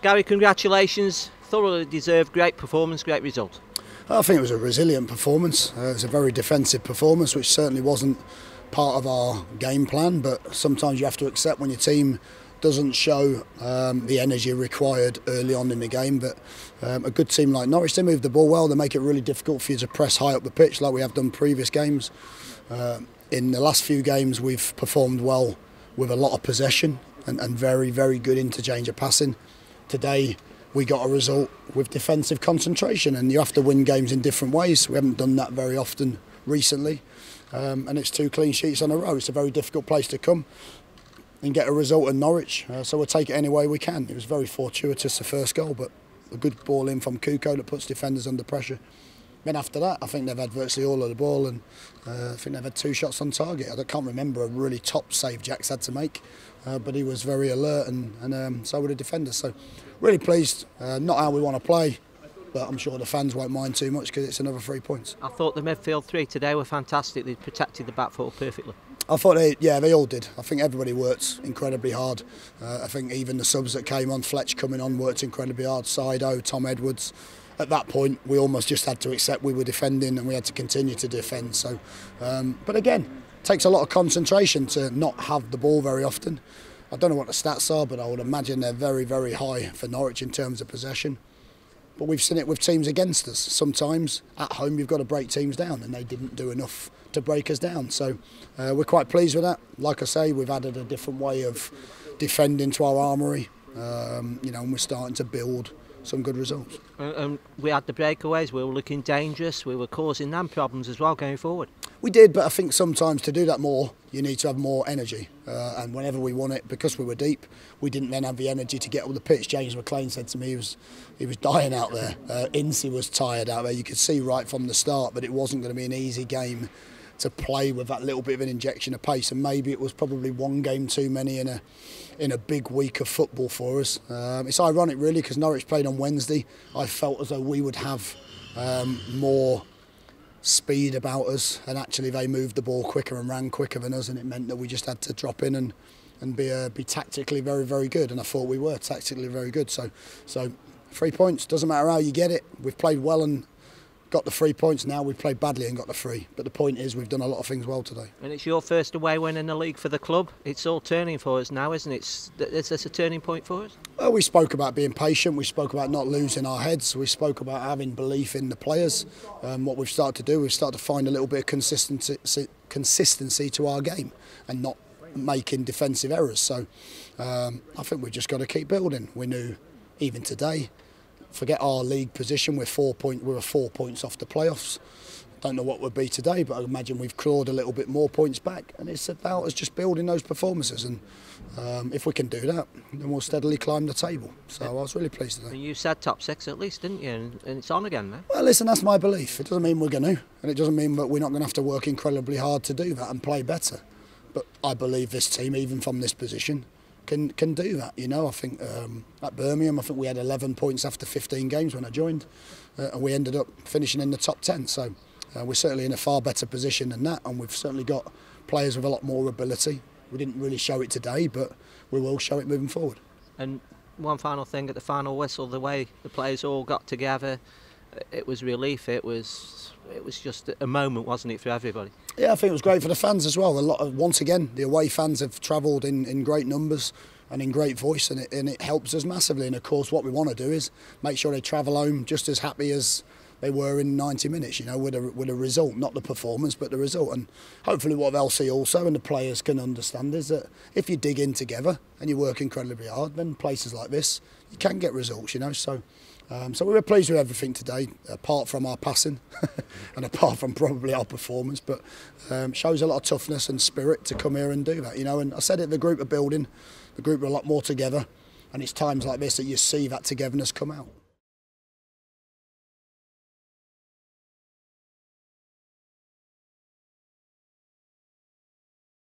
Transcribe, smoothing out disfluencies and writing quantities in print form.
Gary, congratulations. Thoroughly deserved, great performance, great result. I think it was a resilient performance. It was a very defensive performance, which certainly wasn't part of our game plan, but sometimes you have to accept when your team doesn't show the energy required early on in the game. But a good team like Norwich, they move the ball well, they make it really difficult for you to press high up the pitch like we have done previous games. In the last few games we've performed well with a lot of possession and very, very good interchange of passing. Today we got a result with defensive concentration, and you have to win games in different ways. We haven't done that very often recently, and it's 2 clean sheets on a row. It's a very difficult place to come and get a result in Norwich, so we'll take it any way we can. It was very fortuitous, the first goal, but a good ball in from Kuko that puts defenders under pressure. Then after that, I think they've had virtually all of the ball, and I think they've had 2 shots on target. I can't remember a really top save Jack's had to make, but he was very alert, and so were the defenders. So really pleased. Not how we want to play, but I'm sure the fans won't mind too much because it's another 3 points. I thought the midfield 3 today were fantastic. They protected the back four perfectly. I thought they all did. I think everybody worked incredibly hard. I think even the subs that came on, Fletch coming on, worked incredibly hard. Sido, Tom Edwards. At that point, we almost just had to accept we were defending, and we had to continue to defend. So, but again, it takes a lot of concentration to not have the ball very often. I don't know what the stats are, but I would imagine they're very, very high for Norwich in terms of possession. But we've seen it with teams against us. Sometimes at home you've got to break teams down, and they didn't do enough to break us down. So we're quite pleased with that. Like I say, we've added a different way of defending to our armoury, and we're starting to build some good results. We had the breakaways, we were looking dangerous, we were causing them problems as well going forward. We did, but I think sometimes to do that more, you need to have more energy. And whenever we won it, because we were deep, we didn't then have the energy to get up the pitch. James McLean said to me he was dying out there. Ince was tired out there. You could see right from the start, but it wasn't going to be an easy game to play with that little bit of an injection of pace, and maybe it was probably 1 game too many in a big week of football for us. It's ironic really, because Norwich played on Wednesday. I felt as though we would have more speed about us, and actually they moved the ball quicker and ran quicker than us, and it meant that we just had to drop in and be tactically very, very good, and I thought we were tactically very good. So 3 points, doesn't matter how you get it. We've played well and got the 3 points. Now we've played badly and got the 3, but the point is we've done a lot of things well today. And it's your first away win in the league for the club. It's all turning for us now, isn't it? Is this a turning point for us? Well, we spoke about being patient, we spoke about not losing our heads, we spoke about having belief in the players. What we've started to do, we've started to find a little bit of consistency to our game and not making defensive errors. So I think we've just got to keep building. We knew even today, forget our league position, we were 4 points off the playoffs. Don't know what would be today, but I imagine we've clawed a little bit more points back, and it's about us just building those performances, and if we can do that, then we'll steadily climb the table. So I was really pleased today. You said top 6 at least, didn't you? And it's on again now. Well, listen, that's my belief. It doesn't mean we're going to, and it doesn't mean that we're not going to have to work incredibly hard to do that and play better. But I believe this team, even from this position, can do that. I think at Birmingham, I think we had 11 points after 15 games when I joined, and we ended up finishing in the top 10. So we're certainly in a far better position than that, and we've certainly got players with a lot more ability. We didn't really show it today, but we will show it moving forward. And one final thing, at the final whistle, the way the players all got together, it was relief. It was just a moment, wasn't it, for everybody? Yeah, I think it was great for the fans as well. Once again, the away fans have travelled in great numbers and in great voice, and it helps us massively. And of course, what we want to do is make sure they travel home just as happy as they were in 90 minutes, with a result, not the performance, but the result. And hopefully what they'll see also, and the players can understand, is that if you dig in together and you work incredibly hard, then places like this, you can get results, So we were pleased with everything today, apart from our passing and apart from probably our performance, but shows a lot of toughness and spirit to come here and do that, And I said it, the group are building, the group are a lot more together, and it's times like this that you see that togetherness come out.